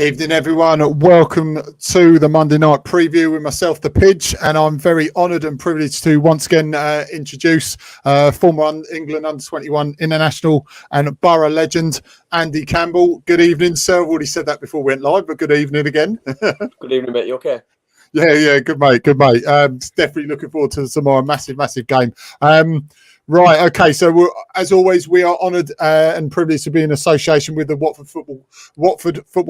Evening, everyone. Welcome to the Monday night preview with myself, the Pidge, and I'm very honoured and privileged to once again introduce former England under-21 international and Boro legend, Andy Campbell. Good evening, sir. I've already said that before we went live, but good evening again. Good evening, mate. You okay? Yeah, good mate. Definitely looking forward to tomorrow. Massive game. Right, okay. So as always, we are honoured and privileged to be in association with the Watford Football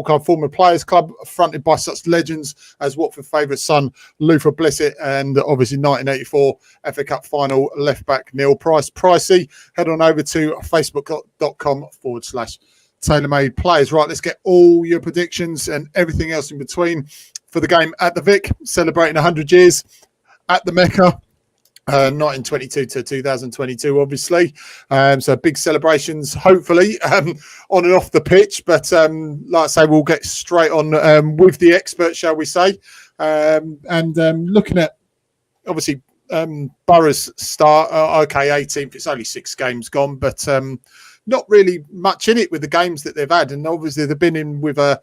Club Former Players Club, fronted by such legends as Watford favourite son Luther Blissett, and obviously 1984 FA Cup final left back Neil Price. Pricey, head on over to facebook.com/TaylorMade Players. Right, let's get all your predictions and everything else in between for the game at the Vic, celebrating 100 years at the Mecca. 1922 to 2022, obviously. So big celebrations, hopefully, on and off the pitch. But like I say, we'll get straight on with the expert, shall we say. Looking at, obviously, Boro's start. Okay, 18th. It's only 6 games gone, but not really much in it with the games that they've had. And obviously, they've been in with the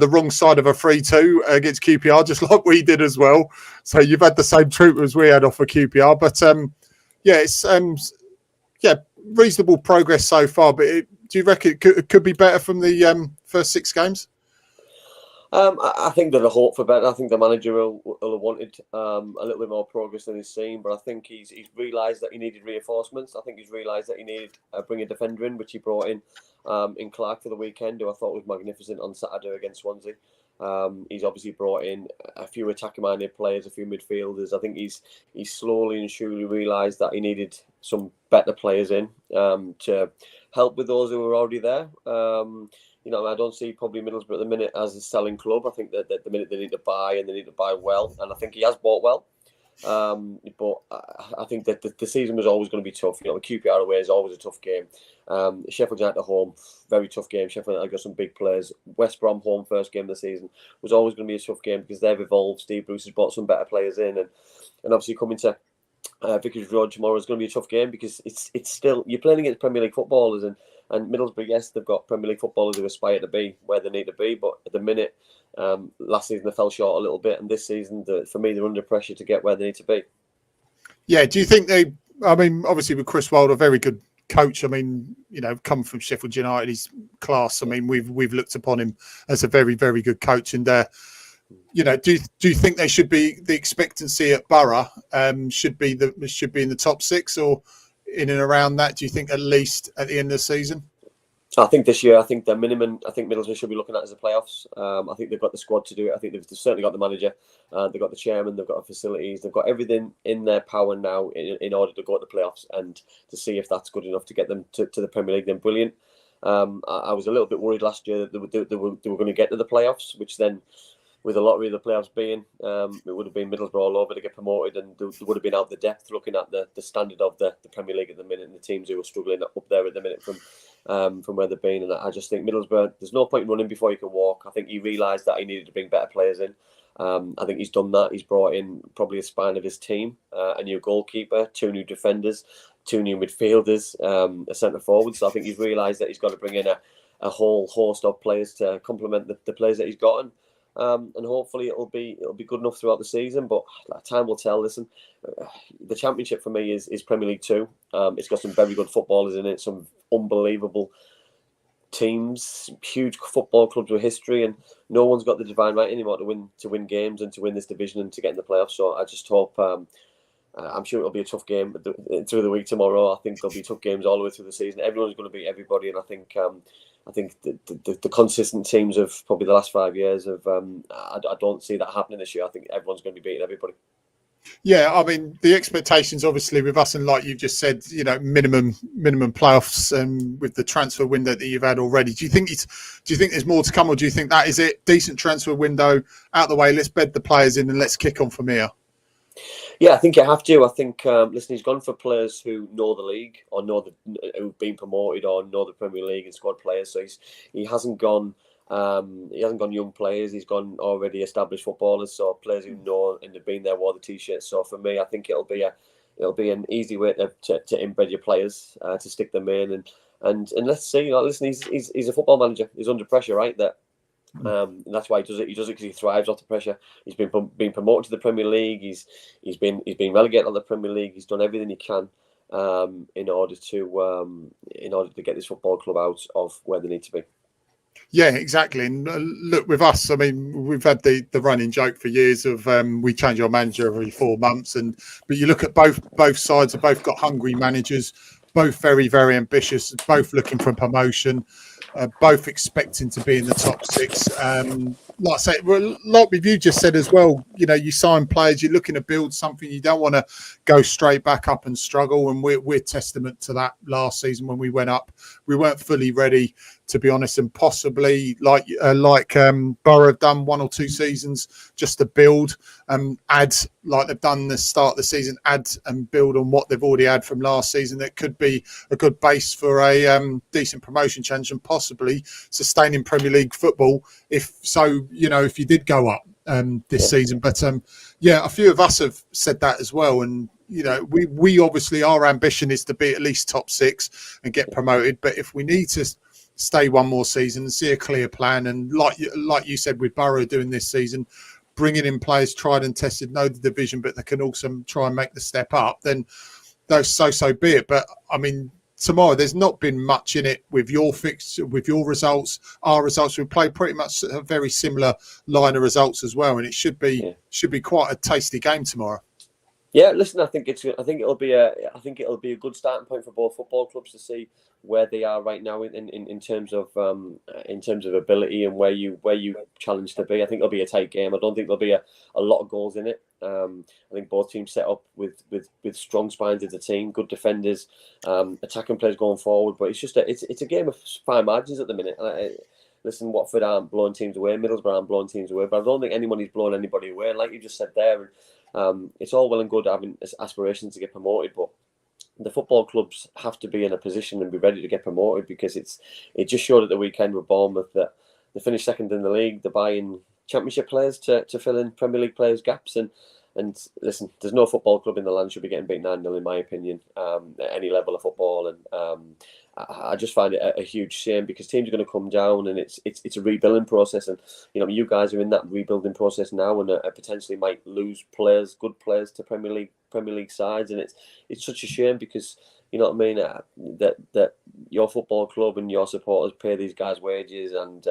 wrong side of a 3-2 against QPR, just like we did as well. So you've had the same treatment as we had off of QPR. But it's reasonable progress so far. But do you reckon it could be better from the first 6 games? I think there's a hope for better. I think the manager will have wanted a little bit more progress than he's seen, but I think he's realised that he needed reinforcements. I think he's realised that he needed bring a defender in, which he brought in Clark for the weekend, who I thought was magnificent on Saturday against Swansea. He's obviously brought in a few attacking-minded players, a few midfielders. I think he's slowly and surely realised that he needed some better players in to help with those who were already there. I don't see probably Middlesbrough at the minute as a selling club. I think that at the minute they need to buy, and they need to buy well. And I think he has bought well. But I think that the season was always going to be tough. The QPR away is always a tough game. Sheffield United at home, very tough game. Sheffield United got some big players. West Brom home, first game of the season, was always going to be a tough game because they've evolved. Steve Bruce has brought some better players in. And obviously coming to Vicarage Road tomorrow is going to be a tough game because it's still, you're playing against Premier League footballers, and Middlesbrough, yes, they've got Premier League footballers who aspire to be where they need to be, but at the minute, last season they fell short a little bit, and this season, for me, they're under pressure to get where they need to be. Yeah, do you think obviously with Chris Wilder, a very good coach, come from Sheffield United, he's class. We've looked upon him as a very, very good coach, and do you think they should be, the expectancy at Boro should be in the top 6 or in and around that? Do you think at least at the end of the season? I think this year, the minimum, Middlesbrough should be looking at is the playoffs. I think they've got the squad to do it. I think they've certainly got the manager, they've got the chairman, they've got the facilities, they've got everything in their power now in order to go to the playoffs, and to see if that's good enough to get them to the Premier League, then brilliant. I was a little bit worried last year that they were going to get to the playoffs, which then, with a lottery of the playoffs being, it would have been Middlesbrough all over to get promoted, and they would have been out the depth looking at the standard of the Premier League at the minute, and the teams who are struggling up there at the minute from where they've been. And I just think Middlesbrough, there's no point in running before you can walk. I think he realised that he needed to bring better players in. I think he's done that. He's brought in probably a spine of his team, a new goalkeeper, 2 new defenders, 2 new midfielders, a centre forward. So I think he's realised that he's got to bring in a whole host of players to complement the players that he's gotten. And hopefully it'll be good enough throughout the season, but time will tell. Listen, the Championship for me is Premier League 2. It's got some very good footballers in it, some unbelievable teams, huge football clubs with history, and no one's got the divine right anymore to win games and to win this division and to get in the playoffs. So I just hope. I'm sure it'll be a tough game through the week tomorrow. I think there'll be tough games all the way through the season. Everyone's going to beat everybody, and I think the consistent teams of probably the last 5 years I don't see that happening this year. I think everyone's going to be beating everybody. Yeah, the expectations obviously with us, and like you just said, minimum playoffs, and with the transfer window that you've had already. Do you think there's more to come, or do you think that is it? Decent transfer window out the way. Let's bed the players in and let's kick on from here. Yeah, I think you have to. I think, listen, he's gone for players who know the league or who've been promoted or know the Premier League and squad players. So he hasn't gone young players. He's gone already established footballers, so players who know and have been there, wore the t-shirt. So for me, I think it'll be an easy way to embed your players, to stick them in, and let's see. Listen, he's a football manager. He's under pressure, right? That And that's why he does it. He does it because he thrives off the pressure. He's been promoted to the Premier League. He's been relegated to the Premier League. He's done everything he can in order to get this football club out of where they need to be. Yeah, exactly. And look, with us, I mean, we've had the running joke for years of we change our manager every 4 months, but you look at both sides have both got hungry managers, both very, very ambitious, both looking for promotion, both expecting to be in the top 6. Like I say, well, like you just said as well, you know, you sign players, you're looking to build something. You don't want to go straight back up and struggle. And we're testament to that. Last season when we went up, we weren't fully ready, to be honest, and possibly like Boro have done 1 or 2 seasons just to build, add, like they've done the start of the season, add and build on what they've already had from last season. That could be a good base for a decent promotion challenge and possibly sustaining Premier League football if you did go up this season. But a few of us have said that as well. And, you know, we obviously, our ambition is to be at least top 6 and get promoted. But if we need to stay one more season and see a clear plan, and like you said with Boro doing this season, bringing in players tried and tested, know the division, but they can also try and make the step up, then so be it. But I mean, tomorrow there's not been much in it with your with your results, our results. We played pretty much a very similar line of results as well, and it should be quite a tasty game tomorrow. Yeah, listen, I think it'll be a good starting point for both football clubs to see where they are right now in terms of ability and where you challenge to be. I think it'll be a tight game. I don't think there'll be a lot of goals in it. I think both teams set up with strong spines of the team, good defenders, attacking players going forward. But it's a game of fine margins at the minute. Listen, Watford aren't blowing teams away, Middlesbrough aren't blowing teams away, but I don't think anybody's blowing anybody away. And like you just said there, it's all well and good having aspirations to get promoted, but the football clubs have to be in a position and be ready to get promoted, because it just showed at the weekend with Bournemouth that they finished second in the league. They're buying Championship players to fill in Premier League players' gaps. And listen, there's no football club in the land should be getting beaten 9-0 in my opinion, at any level of football. And I just find it a huge shame, because teams are going to come down, and it's a rebuilding process. And you guys are in that rebuilding process now, and potentially might lose players, good players, to Premier League sides. And it's such a shame, because you know what I mean, that your football club and your supporters pay these guys wages, and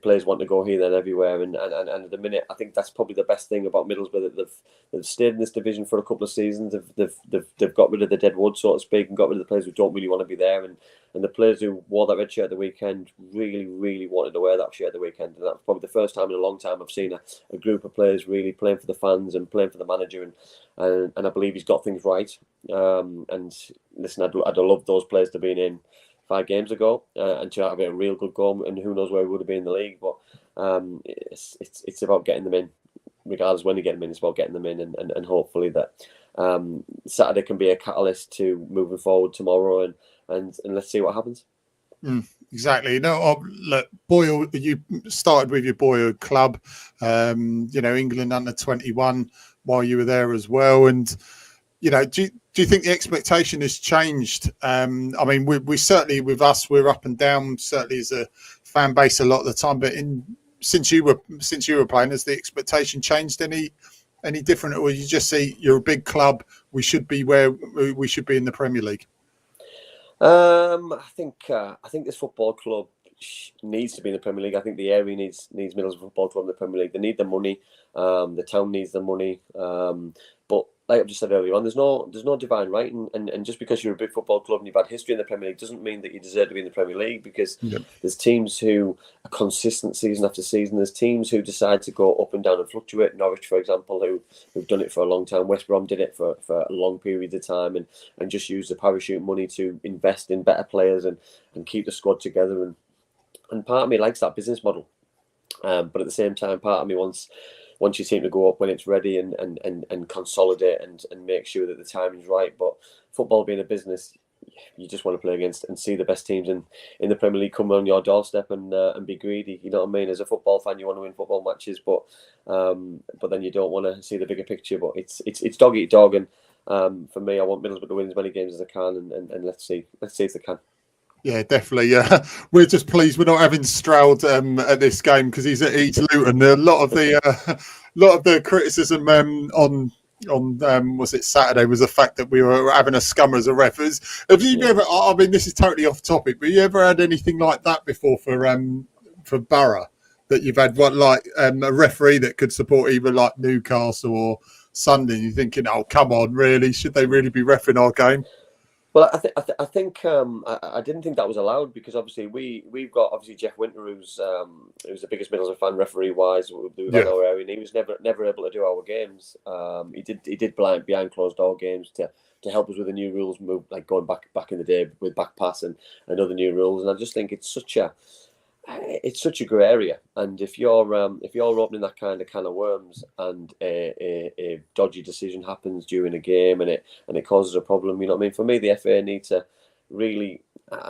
players want to go here, there, and everywhere. And at the minute, I think that's probably the best thing about Middlesbrough, that they've stayed in this division for a couple of seasons. They've got rid of the dead wood, so to speak, and got rid of the players who don't really want to be there. And the players who wore that red shirt at the weekend really, really wanted to wear that shirt at the weekend. And that's probably the first time in a long time I've seen a group of players really playing for the fans and playing for the manager. And I believe he's got things right. And listen, I'd have loved those players to be in 5 games ago and to have a real good goal, and who knows where we would have been in the league. But it's about getting them in, regardless when you get them in. It's about getting them in, and hopefully that Saturday can be a catalyst to moving forward tomorrow, and let's see what happens. Exactly. No, look, Boyle, you started with your boyhood club, England under 21 while you were there as well, and do you think the expectation has changed? I mean, we certainly, with us, we're up and down, certainly as a fan base a lot of the time. But since you were playing, has the expectation changed any different, or you just see you're a big club, we should be where we should be in the Premier League? I think this football club needs to be in the Premier League. I think the area needs Middlesbrough Football Club in the Premier League. They need the money. The town needs the money. But like I've just said earlier on, there's no divine right, and just because you're a big football club and you've had history in the Premier League doesn't mean that you deserve to be in the Premier League, because there's teams who are consistent season after season. There's teams who decide to go up and down and fluctuate. Norwich, for example, who've done it for a long time. West Brom did it for a long period of time, and just use the parachute money to invest in better players and keep the squad together. And part of me likes that business model, but at the same time, part of me wants your team to go up when it's ready and consolidate and make sure that the timing's right. But football being a business, you just want to play against and see the best teams in the Premier League come on your doorstep and be greedy. You know what I mean? As a football fan, you want to win football matches, but then you don't want to see the bigger picture. But it's dog eat dog, and for me, I want Middlesbrough to win as many games as I can, and let's see if they can. Yeah, definitely. Yeah, we're just pleased we're not having Stroud at this game because he's at East Luton. A lot of the criticism on was it Saturday was the fact that we were having a scummer as a ref. Have you ever? I mean, this is totally off topic, but you ever had anything like that before for Boro? That you've had a referee that could support either like Newcastle or Sunday? You're thinking, oh come on, really? Should they really be reffing our game? Well, I think I didn't think that was allowed because obviously we've got obviously Jeff Winter who's the biggest Middlesbrough fan referee wise we've got our area, and he was never able to do our games. He did behind closed door games to help us with the new rules, like going back in the day with back pass and other new rules, and I just think it's such a grey area, and if you're opening that kind of can of worms and a dodgy decision happens during a game and it causes a problem, you know what I mean? For me, the FA need to really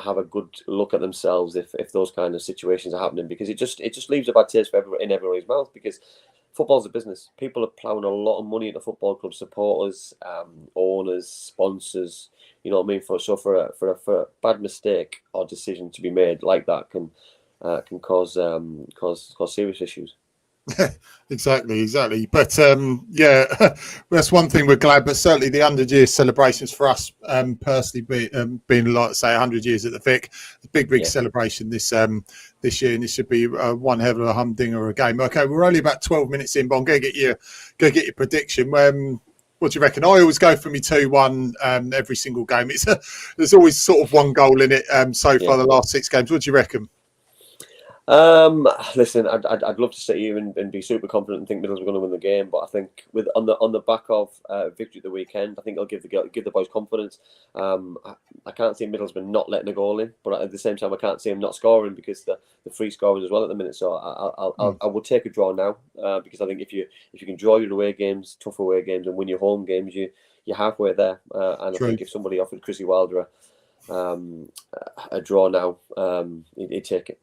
have a good look at themselves if those kind of situations are happening, because it just leaves a bad taste in everybody's mouth, because football's a business. People are ploughing a lot of money into football club supporters, owners, sponsors. You know what I mean? For a bad mistake or decision to be made like that can cause serious issues. Exactly. But that's one thing we're glad. But certainly the 100-year celebrations for us personally, being like say 100 years at the Vic, a big celebration this year, and this should be one hell of a humdinger a game. Okay, we're only about 12 minutes in, but I'm going to get your prediction. What do you reckon? I always go for me 2-1 every single game. There's always sort of one goal in it so far the last 6 games. What do you reckon? Listen, I'd love to sit here and be super confident and think Middlesbrough are going to win the game, but I think on the back of victory at the weekend, I think I'll give the boys confidence. I can't see Middlesbrough not letting a goal in, but at the same time I can't see them not scoring because the free scoring as well at the minute. So I will take a draw now because I think if you can draw your away games, tough away games, and win your home games, you're halfway there. And True. I think if somebody offered Chrissy Wilder a draw now, he'd take it.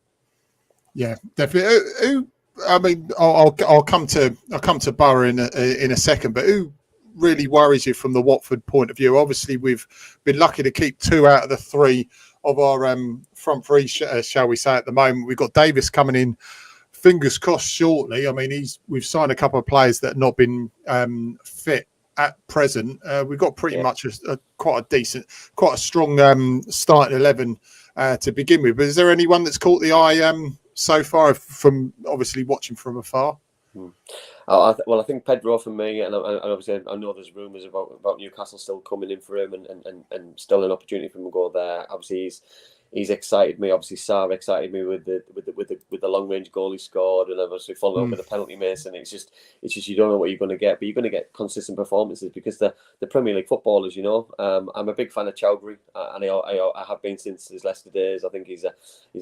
Yeah, definitely. I mean, I'll come to Boro in a second, but who really worries you from the Watford point of view? Obviously, we've been lucky to keep 2 out of the 3 of our front 3, shall we say, at the moment. We've got Davis coming in, fingers crossed, shortly. I mean, we've signed a couple of players that have not been fit at present. We've got pretty much quite a strong starting 11 to begin with. But is there anyone that's caught the eye so far from obviously watching from afar? I think Pedro for me, and obviously I know there's rumours about Newcastle still coming in for him and still an opportunity for him to go there. Obviously he's excited me. Obviously Sarr excited me with the long range goal he scored, and obviously followed up with a penalty miss. And it's just you don't know what you're going to get, but you're going to get consistent performances because the Premier League footballers, you know. I'm a big fan of Chowdhury, and I have been since his Leicester days. I think he's a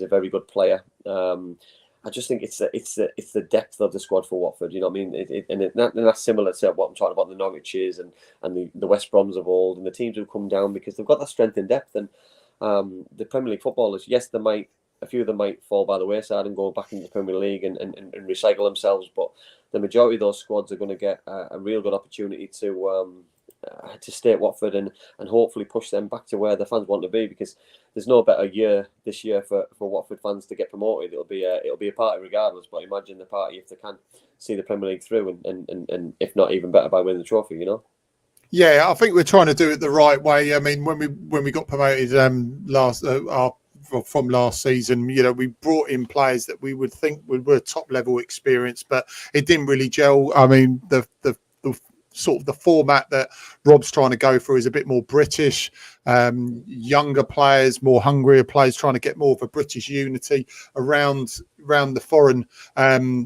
very good player. I just think it's the depth of the squad for Watford. You know what I mean? And that's similar to what I'm talking about the Norwiches and the West Broms of old and the teams who've come down because they've got that strength and depth. And the Premier League footballers, yes, a few of them might fall by the wayside and go back into the Premier League and recycle themselves, but the majority of those squads are going to get a real good opportunity to stay at Watford and hopefully push them back to where the fans want to be, because there's no better year this year for Watford fans to get promoted. It'll be a party regardless, but imagine the party if they can see the Premier League through and if not even better by winning the trophy, you know. Yeah, I think we're trying to do it the right way. I mean, when we got promoted from last season, you know, we brought in players that we would think were top level experience, but it didn't really gel. I mean, the sort of the format that Rob's trying to go for is a bit more British, younger players, more hungrier players, trying to get more of a British unity around the foreign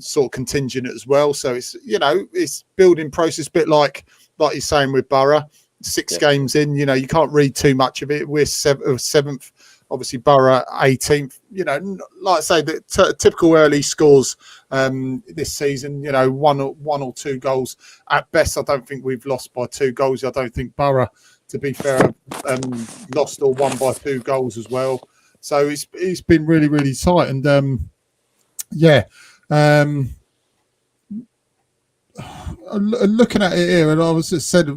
sort of contingent as well. So it's, you know, it's building process, a bit like you're saying with Boro. 6 games in, you know, you can't read too much of it. We're 7th, obviously Boro 18th. You know, like I say, the typical early scores this season. You know, one or 2 goals at best. I don't think we've lost by 2 goals. I don't think Boro, to be fair, lost or won by 2 goals as well. So it's been really, really tight. And looking at it here, and I was just said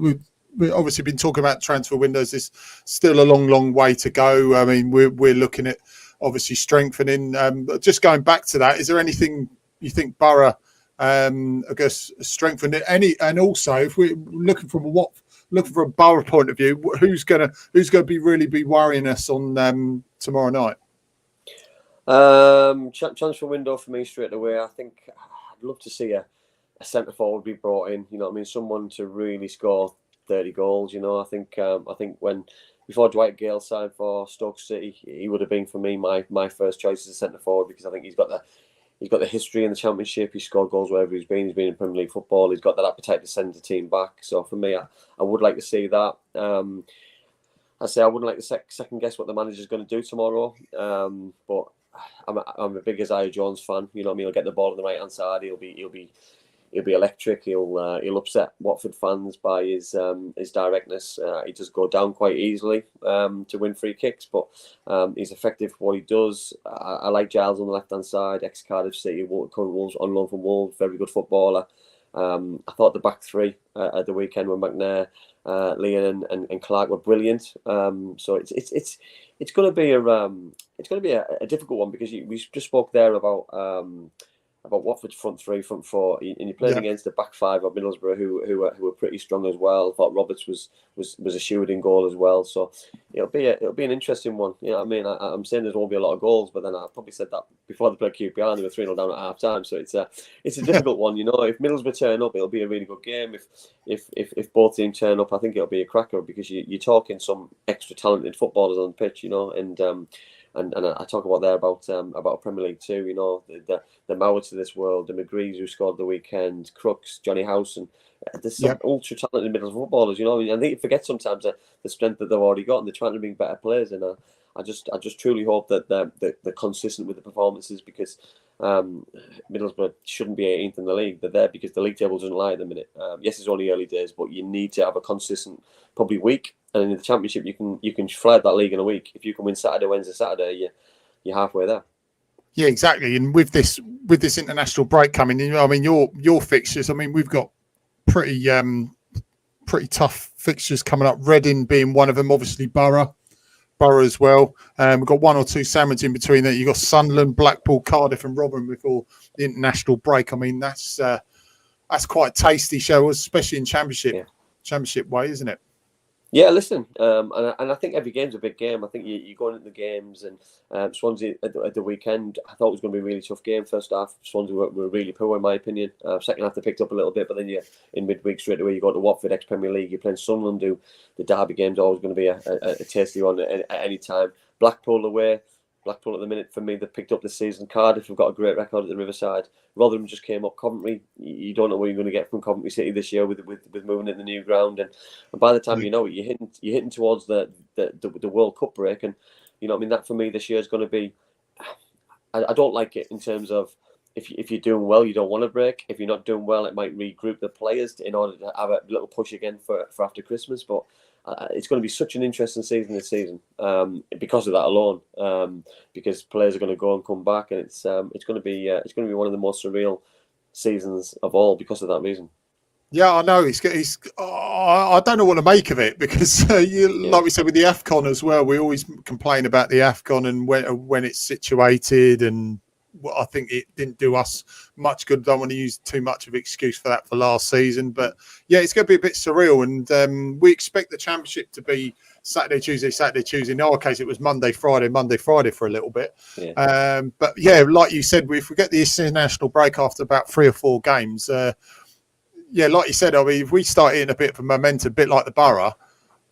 we've obviously been talking about transfer windows. There's still a long way to go. I mean, we're looking at obviously strengthening. But just going back to that, is there anything you think Boro, I guess, strengthened it? And also, if we're looking from a Boro point of view, who's gonna really be worrying us on tomorrow night? Transfer window for me straight away. I think I'd love to see a centre forward be brought in. You know what I mean? Someone to really score 30 goals. You know, I think when before Dwight Gale signed for Stoke City, he would have been for me my first choice as a centre forward, because I think he's got the history in the Championship. He's scored goals wherever he's been. He's been in Premier League football. He's got that appetite to send the team back. So for me, I would like to see that. I say I wouldn't like to second guess what the manager's going to do tomorrow. But I'm a big Isaiah Jones fan. You know what I mean? He'll get the ball on the right hand side. He'll be electric. He'll upset Watford fans by his directness. He does go down quite easily to win free kicks, but he's effective for what he does. I like Giles on the left hand side. Ex Cardiff City, current Wolves, on loan from Wolves, very good footballer. I thought the back three at the weekend were McNair, Leon, and Clark were brilliant. So it's going to be a difficult one, because we just spoke there about Watford's front three, front four, and you're playing against the back five of Middlesbrough, who were pretty strong as well. I thought Roberts was a shooting goal as well. So it'll be an interesting one. You know what I mean? I'm saying there won't be a lot of goals, but then I probably said that before they played QPR and they were 3-0 down at half time. So it's a difficult one. You know, if Middlesbrough turn up, it'll be a really good game. If both teams turn up, I think it'll be a cracker, because you're talking some extra talented footballers on the pitch. You know, and I talk about there about Premier League too. You know, the Mowards of this world, the McGrees who scored the weekend, Crooks, Johnny House, and there's some ultra talented middle footballers. You know, I think you forget sometimes the strength that they've already got, and they're trying to bring better players. And I just truly hope that they're consistent with the performances, because Middlesbrough shouldn't be 18th in the league. They're there because the league table doesn't lie at the minute. Yes, it's only early days, but you need to have a consistent, probably week. And in the Championship, you can fly that league in a week. If you can win Saturday, Wednesday, Saturday, you're halfway there. Yeah, exactly. And with this international break coming, you know, I mean, your fixtures. I mean, we've got pretty tough fixtures coming up. Reading being one of them, obviously Boro as well. We've got one or two sandwiches in between there. You've got Sunderland, Blackpool, Cardiff, and Rotherham before the international break. I mean, that's quite a tasty show, especially in Championship way, isn't it? Yeah, listen, and I think every game's a big game. I think you're going into the games, and Swansea at the weekend, I thought it was going to be a really tough game. First half, Swansea were really poor, in my opinion. Second half, they picked up a little bit, but then in midweek straight away, you go to Watford, ex-Premier League, you're playing Sunderland, who the derby game's always going to be a tasty one at any time. Blackpool away. Blackpool at the minute, for me, they've picked up this season. Cardiff have got a great record at the Riverside. Rotherham just came up. Coventry, you don't know what you're going to get from Coventry City this year with moving in the new ground. And by the time you know it, you're hitting towards the World Cup break. And you know what I mean? That for me this year is going to be. I don't like it in terms of if you're doing well, you don't want to break. If you're not doing well, it might regroup the players in order to have a little push again for after Christmas. But it's going to be such an interesting season this season because of that alone. Because players are going to go and come back, and it's going to be one of the most surreal seasons of all because of that reason. Yeah, I know. I don't know what to make of it, because like we said with the AFCON as well, we always complain about the AFCON and when it's situated, and I think it didn't do us much good. Don't want to use too much of an excuse for that for last season, but yeah, it's going to be a bit surreal, and we expect the Championship to be Saturday, Tuesday. In our case, it was Monday, Friday for a little bit. Yeah. But yeah, like you said, if we get the international break after about 3 or 4 games, yeah, like you said, I mean, if we start hitting a bit of a momentum, a bit like the Boro,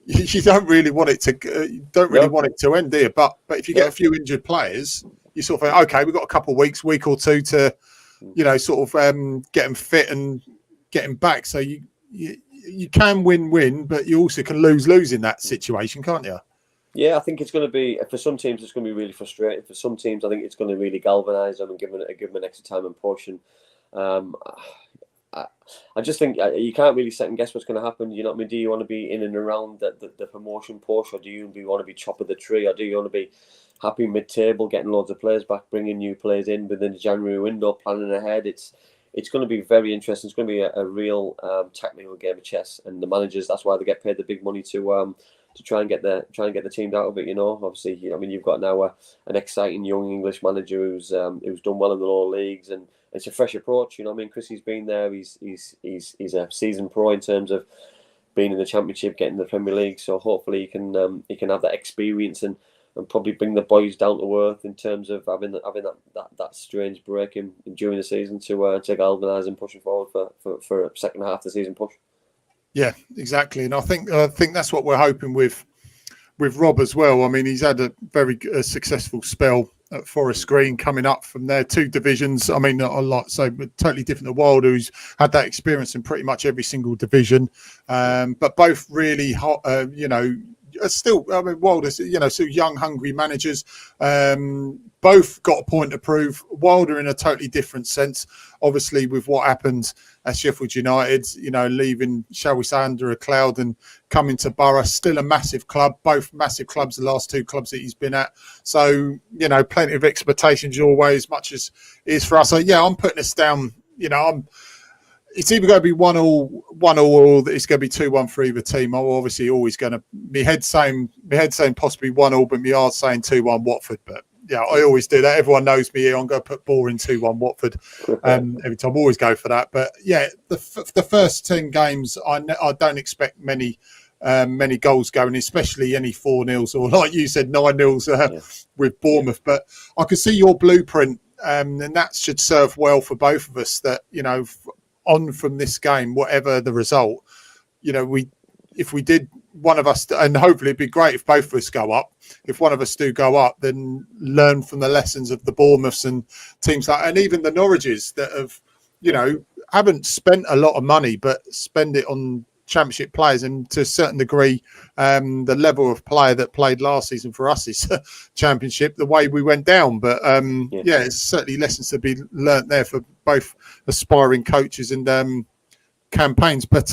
you don't really want it to want it to end, do you? But if you get a few injured players, you sort of think, okay, we've got a couple of week or two to, you know, sort of get them fit and get them back. So you can win, but you also can lose in that situation, can't you? Yeah, I think it's going to be, for some teams, it's going to be really frustrating. For some teams, I think it's going to really galvanise them and give them an extra time and push. And I just think you can't really second guess what's going to happen. You know what I mean? Do you want to be in and around the promotion push, or do you want to be top of the tree, or do you want to be happy mid-table, getting loads of players back, bringing new players in within the January window, planning ahead? It's it's going to be very interesting. It's going to be a real technical game of chess, and the managers, that's why they get paid the big money to try and get the team out of it. Obviously, I mean, you've got now an exciting young English manager who's done well in the lower leagues, and it's a fresh approach. I mean, Chrissy's been there. He's a seasoned pro in terms of being in the Championship, getting the Premier League. So hopefully he can have that experience and probably bring the boys down to earth in terms of having that strange break during the season to galvanise and pushing forward for a second half of the season push. Yeah, exactly, and I think that's what we're hoping with Rob as well. I mean, he's had a very successful spell at Forest Green, coming up from there, 2 divisions. I mean, not a lot, so totally different to Wilder, who's had that experience in pretty much every single division. But both really hot, still, I mean, Wilder's, still young, hungry managers. Both got a point to prove. Wilder in a totally different sense, obviously, with what happened at Sheffield United, leaving, shall we say, under a cloud and coming to Boro. Still a massive club, both massive clubs, the last 2 clubs that he's been at. So, plenty of expectations your way, as much as it is for us. So, yeah, I'm putting us down. It's either going to be 1-1, or it's going to be 2-1 for either team. I'm obviously always going to, my head saying possibly 1-1, but my heart saying 2-1 Watford. But yeah, I always do that. Everyone knows me here. I'm going to put boring 2-1 Watford every time. I always go for that. But yeah, the first 10 games, I don't expect many goals going, especially any 4-0s or, like you said, 9-0s with Bournemouth. But I can see your blueprint, and that should serve well for both of us. That on from this game, whatever the result, if we did, one of us, and hopefully it'd be great if both of us go up. If one of us do go up, then learn from the lessons of the Bournemouths and teams like, and even the Norwiches that have, haven't spent a lot of money, but spend it on Championship players, and to a certain degree, the level of player that played last season for us is Championship, the way we went down. But it's certainly lessons to be learnt there for both aspiring coaches and campaigns. But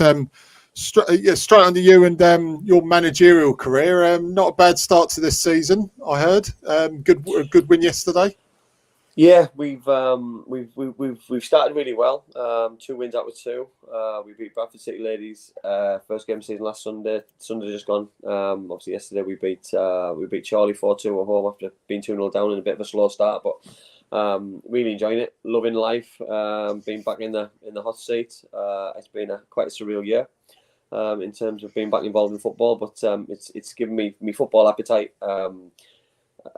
straight on to you and your managerial career. Not a bad start to this season, I heard. Good win yesterday. Yeah, we've started really well. 2 wins out of 2. We beat Bradford City Ladies first game of the season last Sunday. Sunday just gone. Obviously yesterday we beat Charlie 4-2 at home after being 2-0 down in a bit of a slow start, but really enjoying it, loving life, being back in the hot seat. It's been quite a surreal year in terms of being back involved in football, but it's given me football appetite.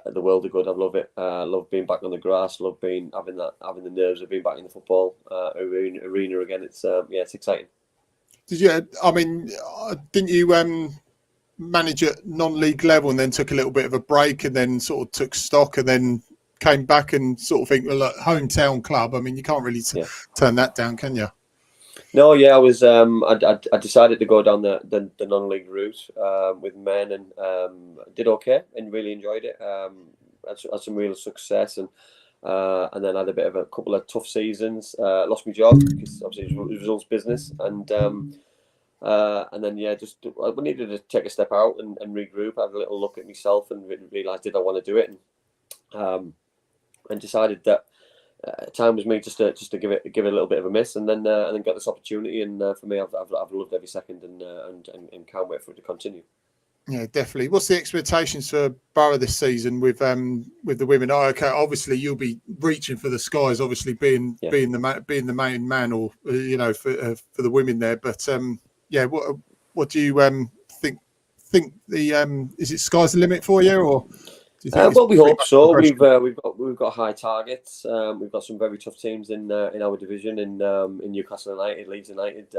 The world of good. I love it. Love being back on the grass. Love having the nerves of being back in the football arena again. It's exciting. Did you? I mean, didn't you manage at non-league level and then took a little bit of a break and then sort of took stock and then came back and sort of think, well, look, hometown club. I mean, you can't really turn that down, can you? No, yeah, I was. I decided to go down the non-league route with men, and did okay and really enjoyed it. Had some real success, and then had a couple of tough seasons. Lost my job because obviously it was results business, and then I needed to take a step out and regroup. I had a little look at myself and realised, did I want to do it, and decided that. Time was me just to give it a little bit of a miss, and then get this opportunity. And for me, I've loved every second, and can't wait for it to continue. Yeah, definitely. What's the expectations for Boro this season with the women? Oh, okay, obviously you'll be reaching for the skies, obviously being the main man, or for the women there. But what do you think the is it sky's the limit for you, or? Well, we hope so. We've got high targets. We've got some very tough teams in our division in Newcastle United, Leeds United,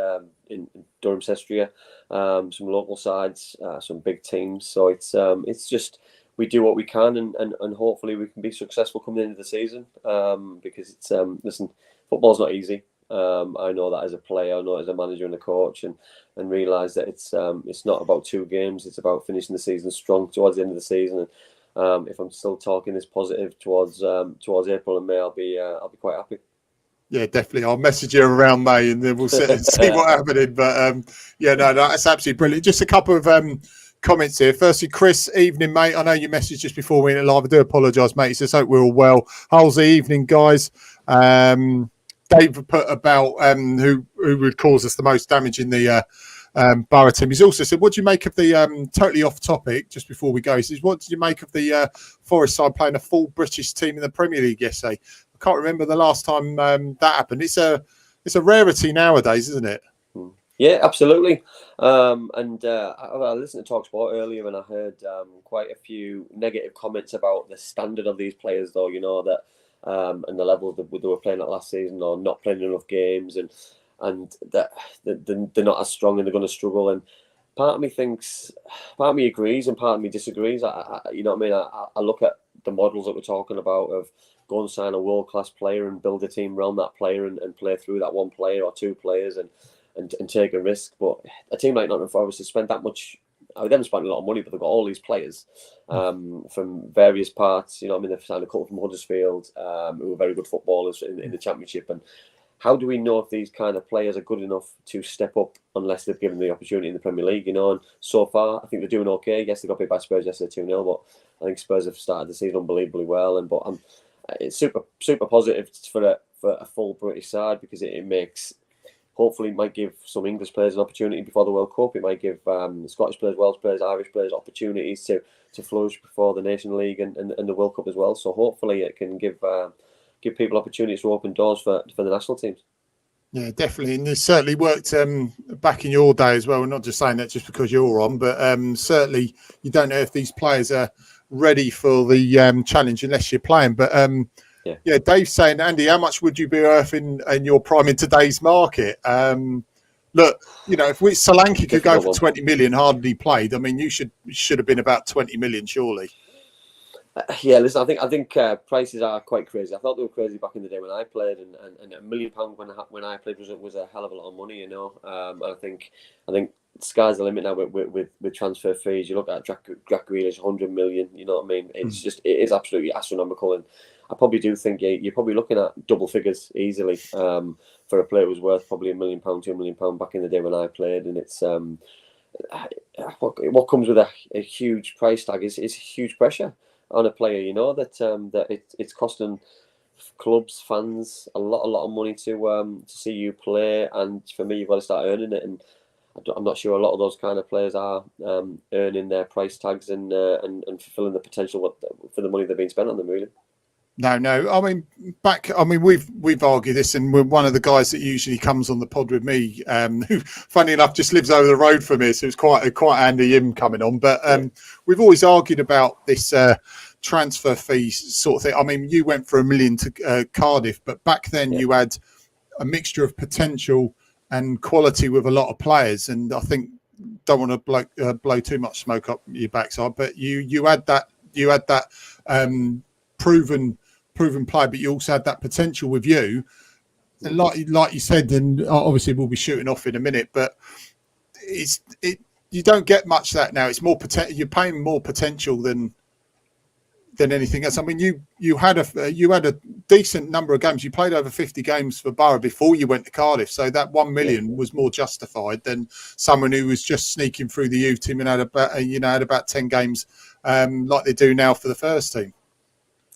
in Durham Cestria, some local sides, some big teams. So it's just we do what we can, and hopefully we can be successful coming into the season. Because it's listen, football's not easy. I know that as a player, I know as a manager and a coach, and realise that it's not about 2 games. It's about finishing the season strong towards the end of the season. If I'm still talking this positive towards April and May, I'll be quite happy. Yeah, definitely. I'll message you around May, and then we'll see what's happening. But that's absolutely brilliant. Just a couple of comments here. Firstly, Chris, evening, mate. I know you messaged just before we went live. I do apologise, mate. He says, hope we're all well. How's the evening, guys? Dave put about who would cause us the most damage in the Boro team. He's also said, what do you make of the totally off topic? Just before we go, he says, what did you make of the Forest side playing a full British team in the Premier League yesterday? I can't remember the last time that happened. It's a rarity nowadays, isn't it? Yeah, absolutely. I listened to TalkSport earlier, and I heard quite a few negative comments about the standard of these players, though. That and the level that they were playing at last season, or not playing enough games, and that they're not as strong and they're going to struggle. And part of me agrees, and part of me disagrees. You know what I mean? I look at the models that we're talking about of go and sign a world-class player and build a team around that player and play through that one player or two players and take a risk. But a team like Nottingham Forest has spent that much. They haven't spent a lot of money, but they've got all these players from various parts. You know what I mean? They've signed a couple from Huddersfield who are very good footballers in the Championship. And how do we know if these kind of players are good enough to step up unless they've given the opportunity in the Premier League? And so far, I think they're doing okay. Yes, they got beat by Spurs yesterday 2-0, but I think Spurs have started the season unbelievably well. But it's super positive for a full British side, because it makes. Hopefully, it might give some English players an opportunity before the World Cup. It might give Scottish players, Welsh players, Irish players opportunities to flourish before the Nation League and the World Cup as well. So hopefully, it can give people opportunities to open doors for the national teams. Yeah, definitely, and it certainly worked back in your day as well. We're not just saying that just because you're on, but certainly you don't know if these players are ready for the challenge unless you're playing. But yeah, Dave's saying, Andy, how much would you be worth in your prime in today's market? Look, if Solanke could go for 20 million, hardly played. I mean, you should have been about 20 million, surely. Yeah, listen, I think prices are quite crazy. I thought they were crazy back in the day when I played, and £1 million when I played was a hell of a lot of money, And I think sky's the limit now with transfer fees. You look at Jack Grealish, 100 million. You know what I mean? It is absolutely astronomical, and I probably do think you're probably looking at double figures easily for a player who was worth probably £1 million, £2 million back in the day when I played, and it's what comes with a huge price tag is huge pressure on a player, that it's costing clubs, fans a lot of money to see you play, and for me, you've got to start earning it. And I'm not sure a lot of those kind of players are earning their price tags and fulfilling the potential for the money they're being spent on them, really. No. I mean, we've argued this, and we're one of the guys that usually comes on the pod with me, who, funny enough, just lives over the road from me, so it's quite handy him coming on. But we've always argued about this transfer fees sort of thing. I mean, you went for $1 million to Cardiff, but back then you had a mixture of potential and quality with a lot of players, and I think don't want to blow too much smoke up your backside, but you had that proven play, but you also had that potential with you, and like you said, and obviously we'll be shooting off in a minute, but you don't get much of that now. It's more you're paying more potential than anything else. I mean, you had a decent number of games. You played over 50 games for Boro before you went to Cardiff, so that 1 million was more justified than someone who was just sneaking through the youth team and had about 10 games like they do now for the first team.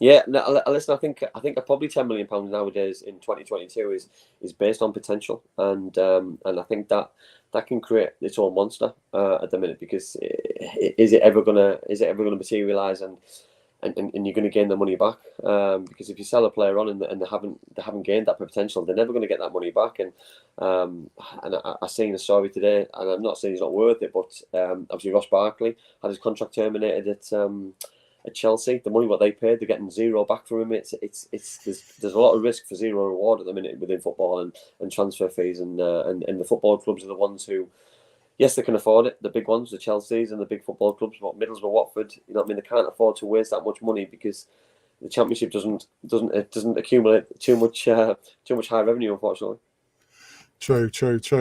Yeah, no, listen. I think probably £10 million nowadays in 2022 is based on potential, and I think that can create its own monster at the minute, because is it ever gonna materialise and you're going to gain the money back? Because if you sell a player on and they haven't gained that potential, they're never going to get that money back. And I seen a story today, and I'm not saying he's not worth it, but obviously Ross Barkley had his contract terminated at Chelsea. The money what they paid, they're getting zero back from him. There's a lot of risk for zero reward at the minute within football and transfer fees, and the football clubs are the ones who, yes, they can afford it. The big ones, the Chelseas and the big football clubs, but Middlesbrough, Watford, they can't afford to waste that much money, because the Championship doesn't accumulate too much high revenue, unfortunately. True.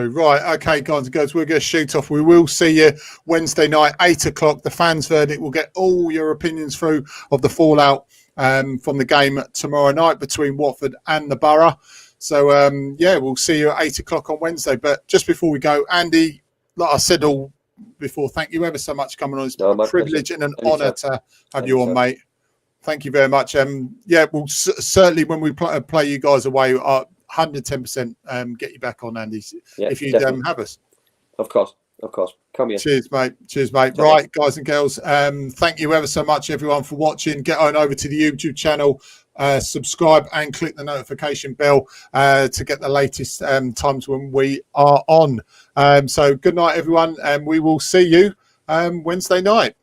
Right, okay, guys and girls, we're going to shoot off. We will see you Wednesday night, 8:00. The fans' verdict. We'll get all your opinions through of the fallout from the game tomorrow night between Watford and the Boro. So, we'll see you at 8:00 on Wednesday. But just before we go, Andy, like I said all before, thank you ever so much for coming on. It's a privilege and an honour to have you on, mate. Thank you very much. We'll certainly, when we play you guys away, 110% get you back on, Andy, Yeah, if you have us. Of course. Come here. Cheers, mate. Right, guys and girls. Thank you ever so much, everyone, for watching. Get on over to the YouTube channel, subscribe and click the notification bell to get the latest times when we are on. So good night, everyone, and we will see you Wednesday night.